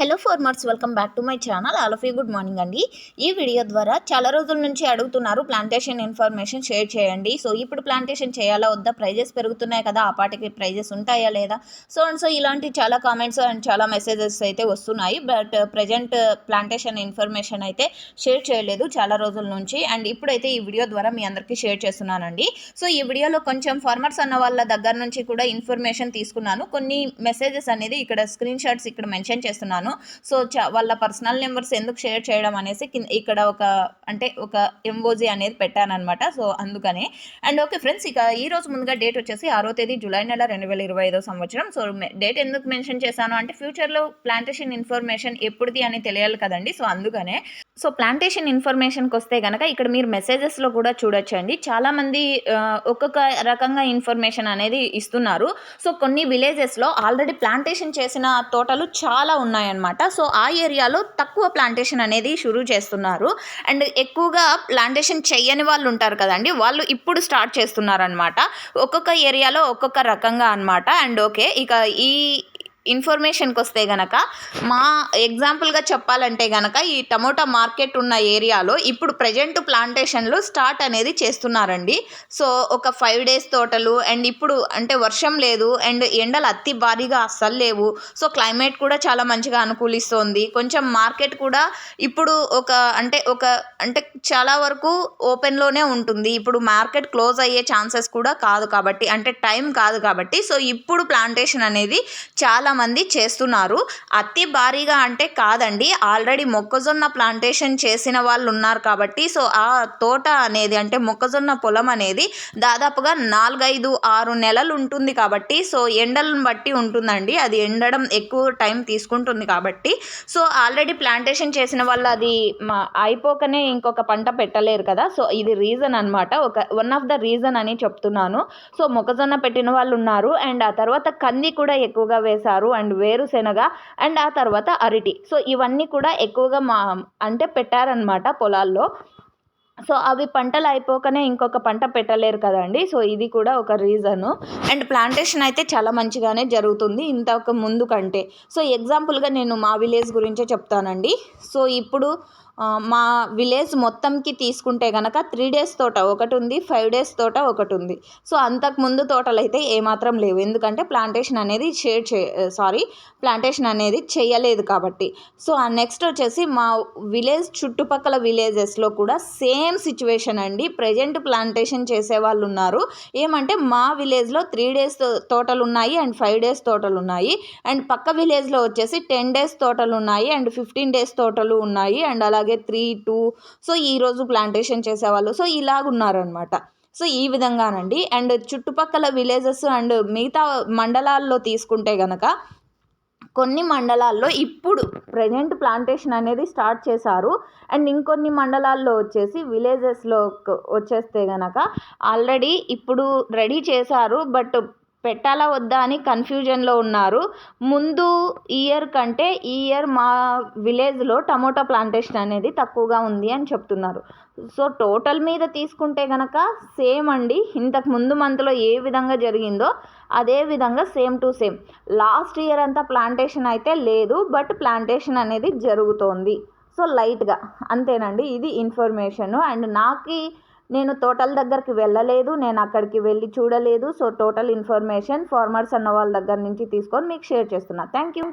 Hello farmers, welcome back to my channel. All of you good morning అండి. ఈ video ద్వారా చాలా రోజుల నుంచి అడుగుతున్నారు ప్లాంటేషన్ ఇన్ఫర్మేషన్ షేర్ చేయండి. సో ఇప్పుడు ప్లాంటేషన్ చేయాలా వద్దా, ప్రైజెస్ పెరుగుతున్నాయి కదా, ఆ పాటికి ప్రైజెస్ ఉంటాయా లేదా, సో ఇలాంటి చాలా కామెంట్స్ అండ్ చాలా మెసేజెస్ అయితే వస్తున్నాయి. బట్ ప్రజెంట్ ప్లాంటేషన్ ఇన్ఫర్మేషన్ అయితే షేర్ చేయలేదు చాలా రోజుల నుంచి. అండ్ ఇప్పుడైతే ఈ వీడియో ద్వారా మీ అందరికీ షేర్ చేస్తున్నానండి. సో ఈ వీడియోలో కొంచెం ఫార్మర్స్ అన్న వాళ్ళ దగ్గర నుంచి కూడా ఇన్ఫర్మేషన్ తీసుకున్నాను. కొన్ని మెసేజెస్ అనేది ఇక్కడ స్క్రీన్ షాట్స్ ఇక్కడ మెన్షన్ చేస్తున్నాను. సో వాళ్ళ పర్సనల్ నెంబర్స్ ఎందుకు షేర్ చేయడం అనేసి ఇక్కడ ఒక ఎంఓజీ అనేది పెట్టానమాట. సో అందుకనే. అండ్ ఓకే ఫ్రెండ్స్, ఇక ఈ రోజు ముందుగా డేట్ వచ్చేసి 6వ తేదీ జూలై నెల 2025 సంవత్సరం. సో డేట్ ఎందుకు మెన్షన్ చేశాను అంటే ఫ్యూచర్లో ప్లాంటేషన్ ఇన్ఫర్మేషన్ ఎప్పుడుది అని తెలియాలి కదండి. సో అందుకనే. సో ప్లాంటేషన్ ఇన్ఫర్మేషన్కి వస్తే కనుక ఇక్కడ మీరు మెసేజెస్లో కూడా చూడొచ్చండి. చాలామంది ఒక్కొక్క రకంగా ఇన్ఫర్మేషన్ అనేది ఇస్తున్నారు. సో కొన్ని విలేజెస్లో ఆల్రెడీ ప్లాంటేషన్ చేసిన తోటలు చాలా ఉన్నాయన్నమాట. సో ఆ ఏరియాలో తక్కువ ప్లాంటేషన్ అనేది షురూ చేస్తున్నారు. అండ్ ఎక్కువగా ప్లాంటేషన్ చెయ్యని వాళ్ళు ఉంటారు కదండి, వాళ్ళు ఇప్పుడు స్టార్ట్ చేస్తున్నారనమాట. ఒక్కొక్క ఏరియాలో ఒక్కొక్క రకంగా అనమాట. అండ్ ఓకే, ఇక ఈ ఇన్ఫర్మేషన్కి వస్తే గనక మా ఎగ్జాంపుల్గా చెప్పాలంటే గనక ఈ టమోటా మార్కెట్ ఉన్న ఏరియాలో ఇప్పుడు ప్రజెంట్ ప్లాంటేషన్లు స్టార్ట్ అనేది చేస్తున్నారండి. సో ఒక 5 days తోటలు. అండ్ ఇప్పుడు అంటే వర్షం లేదు అండ్ ఎండలు అతి భారీగా అస్సలు లేవు. సో క్లైమేట్ కూడా చాలా మంచిగా అనుకూలిస్తోంది. కొంచెం మార్కెట్ కూడా ఇప్పుడు అంటే చాలా వరకు ఓపెన్లోనే ఉంటుంది. ఇప్పుడు మార్కెట్ క్లోజ్ అయ్యే ఛాన్సెస్ కూడా కాదు కాబట్టి, అంటే టైం కాదు కాబట్టి. సో ఇప్పుడు ప్లాంటేషన్ అనేది చాలా మంది చేస్తున్నారు. అతి భారీగా అంటే కాదండి, ఆల్రెడీ మొక్కజొన్న ప్లాంటేషన్ చేసిన వాళ్ళు ఉన్నారు కాబట్టి. సో ఆ తోట అనేది అంటే మొక్కజొన్న పొలం అనేది దాదాపుగా 4-5-6 నెలలు ఉంటుంది కాబట్టి. సో ఎండలను బట్టి ఉంటుందండి, అది ఎండడం ఎక్కువ టైం తీసుకుంటుంది కాబట్టి. సో ఆల్రెడీ ప్లాంటేషన్ చేసిన వాళ్ళు అది అయిపోకనే ఇంకొక పంట పెట్టలేరు కదా. సో ఇది రీజన్ అనమాట, వన్ ఆఫ్ ద రీజన్ అని చెప్తున్నాను. సో మొక్కజొన్న పెట్టిన వాళ్ళు ఉన్నారు. అండ్ ఆ తర్వాత కంది కూడా ఎక్కువగా వేశారు. అండ్ వేరుశెనగ అండ్ ఆ తర్వాత అరటి. సో ఇవన్నీ కూడా ఎక్కువగా పెట్టారనమాట పొలాల్లో. సో అవి పంటలు అయిపోకనే ఇంకొక పంట పెట్టలేరు కదండి. సో ఇది కూడా ఒక రీజను. అండ్ ప్లాంటేషన్ అయితే చాలా మంచిగానే జరుగుతుంది ఇంతకు ముందు కంటే. సో ఎగ్జాంపుల్గా నేను మా విలేజ్ గురించే చెప్తానండి. సో ఇప్పుడు మా విలేజ్ మొత్తంకి తీసుకుంటే కనుక 3 days తోట ఒకటి ఉంది, 5 days తోట ఒకటి ఉంది. సో అంతకుముందు తోటలు అయితే ఏమాత్రం లేవు, ఎందుకంటే ప్లాంటేషన్ అనేది ప్లాంటేషన్ అనేది చేయలేదు కాబట్టి. సో నెక్స్ట్ వచ్చేసి మా విలేజ్ చుట్టుపక్కల విలేజెస్లో కూడా సేమ్ సిచ్యువేషన్ అండి. ప్రజెంట్ ప్లాంటేషన్ చేసే వాళ్ళు ఉన్నారు. ఏమంటే మా విలేజ్లో 3 days తోటలు ఉన్నాయి అండ్ 5 days తోటలు ఉన్నాయి. అండ్ పక్క విలేజ్లో వచ్చేసి 10 days తోటలు ఉన్నాయి అండ్ 15 days తోటలు ఉన్నాయి. అండ్ అలాగే 3-2. సో ఈరోజు ప్లాంటేషన్ చేసేవాళ్ళు సో ఇలాగున్నారనమాట. సో ఈ విధంగానండి. అండ్ చుట్టుపక్కల విలేజెస్ అండ్ మిగతా మండలాల్లో తీసుకుంటే గనక కొన్ని మండలాల్లో ఇప్పుడు ప్రజెంట్ ప్లాంటేషన్ అనేది స్టార్ట్ చేశారు. అండ్ ఇంకొన్ని మండలాల్లో వచ్చేసి విలేజెస్లో వచ్చేస్తే కనుక ఆల్రెడీ ఇప్పుడు రెడీ చేశారు. బట్ పెట్టాలా వద్దా అని కన్ఫ్యూజన్లో ఉన్నారు. ముందు ఇయర్ కంటే ఈ ఇయర్ మా విలేజ్లో టమోటా ప్లాంటేషన్ అనేది తక్కువగా ఉంది అని చెప్తున్నారు. సో టోటల్ మీద తీసుకుంటే కనుక సేమ్ అండి, ఇంతకు ముందు మంత్లో ఏ విధంగా జరిగిందో అదే విధంగా same to same. Last year అంతా ప్లాంటేషన్ అయితే లేదు, బట్ ప్లాంటేషన్ అనేది జరుగుతోంది. సో లైట్గా అంతేనండి, ఇది ఇన్ఫర్మేషను. అండ్ నేను తోటల దగ్గరికి వెళ్ళలేదు, నేను అక్కడికి వెళ్ళి చూడలేదు. సో టోటల్ ఇన్ఫర్మేషన్ ఫార్మర్స్ అన్న వాళ్ళ దగ్గర నుంచి తీసుకొని మీకు షేర్ చేస్తున్నా. Thank you.